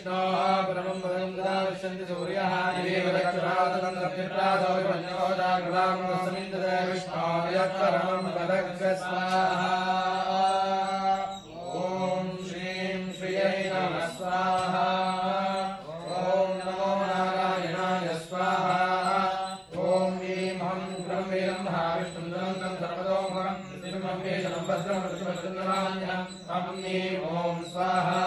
विष्णोः परमं पदं तदा पश्यन्ति सूर्यः देव दक्षराजनं दक्षिणादौ पञ्चकोशाग्रवां तस्मिन् तदा विष्णोः यत् परमं पदस्य स्वाहा ॐ श्रीं श्रियै नमः स्वाहा ॐ नमो नारायणाय स्वाहा ॐ ह्रीं हं ग्रं वीरं महाविष्णुं दन्तं सर्वतोमुखं श्रीमं वेशनं भद्रं प्रतिपदन्नमान्यं ॐ स्वाहा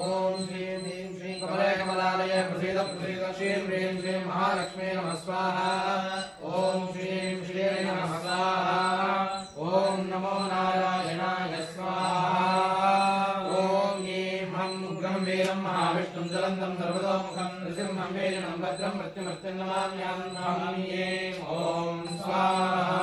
ॐ श्रीं ह्रीं श्रीं कमले कमलालये प्रसीद प्रसीद श्रीं ह्रीं श्रीं महालक्ष्मी नमः स्वाहा ॐ श्रीं श्रियै नमः स्वाहा ॐ नमो नारायणाय स्वाहा ॐ ह्रीं हं उग्रं वीरं महाविष्णुं ज्वलन्तं सर्वतोमुखं नृसिंहं वेशनं भद्रं मृत्युमृत्युञ्जमाम्यहं ॐ स्वाहा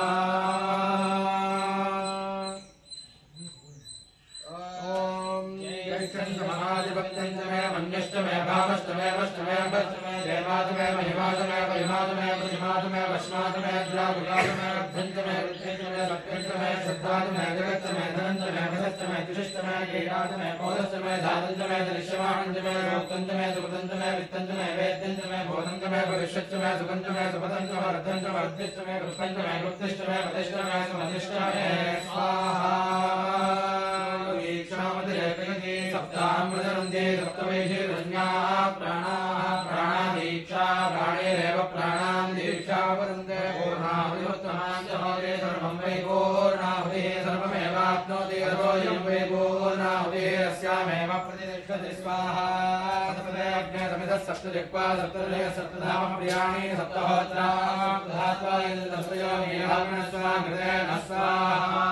महाधिपत्यञ्च मे मन्यश्च मे भावश्च मे वश्च मे भश्च मे देवाच मे महिमाच मे परिमाच मे प्रतिमाच मे वश्माच मे द्राविडाच मे अभ्यञ्च मे वृद्धेच मे सत्यञ्च मे श्रद्धाच मे जगच्च मे धनञ्च मे वसश्च मे तुषश्च मे क्रीडाच मे मोदश्च मे धातञ्च मे दृश्यमाणञ्च मे रोक्तञ्च मे सुपतञ्च मे वित्तञ्च मे वेद्यञ्च मे बोधञ्च मे भविष्यच्च मे सुखञ्च मे सुपतञ्च वर्धञ्च वर्धिश्च मे कृपञ्च मे कृप्तिश्च मे पतिश्च मे सुमतिश्च मे स्वाहा सप्तामृतनन्दे सप्तमेषे रज्ञाः प्राणाः प्राणादीक्षा प्राणेरेव प्राणां दीक्षा वदन्ते पूर्णाहुतिरुत्तमाञ्च होते सर्वं वै पूर्णाहुतिः सर्वमेवाप्नोति सर्वोऽयं वै पूर्णाहुतिः अस्यामेव प्रतिष्ठति स्वाहा सप्तदे अग्ने समितः सप्तजिह्वा सप्तदे सप्तधाम प्रियाणि सप्तहोत्राः सप्तधात्वा यजतस्वयोनिर्हाग्नस्वा कृतेन स्वाहा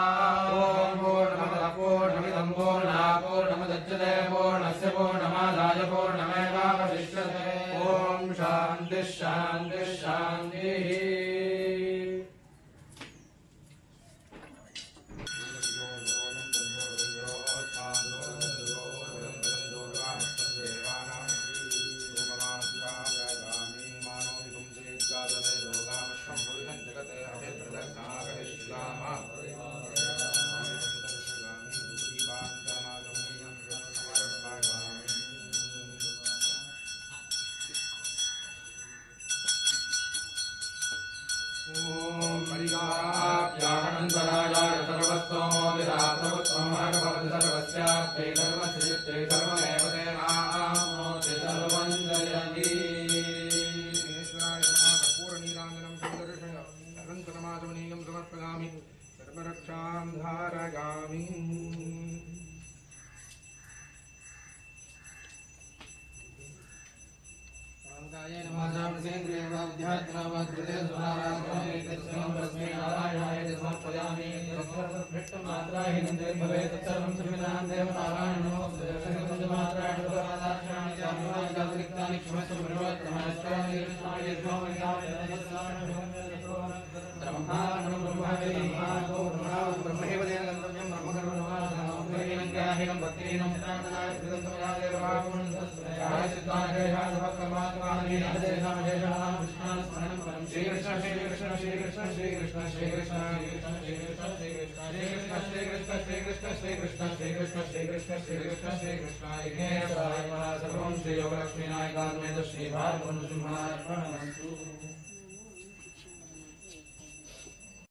ॐ पूर्णमदः पूर्णमिदं पूर्णात् पूर्णमुदच्यते पूर्णस्य पूर्णमादाय पूर्णमेवावशिष्यते ॐ शान्तिः शान्तिः शान्तिः न्तरायाय सर्वस्वमो विराट्रवत्वमहर्भवति सर्वस्याप्ते सर्वस्यचित्ते सर्वमेव तेनाप्नोति सर्वं जयति ईश्वराय नमः कर्पूरनीराञ्जनं सुदर्शनं सर्वन्तरमाचमनीयं समर्पयामि सर्वरक्षां धारयामि श्री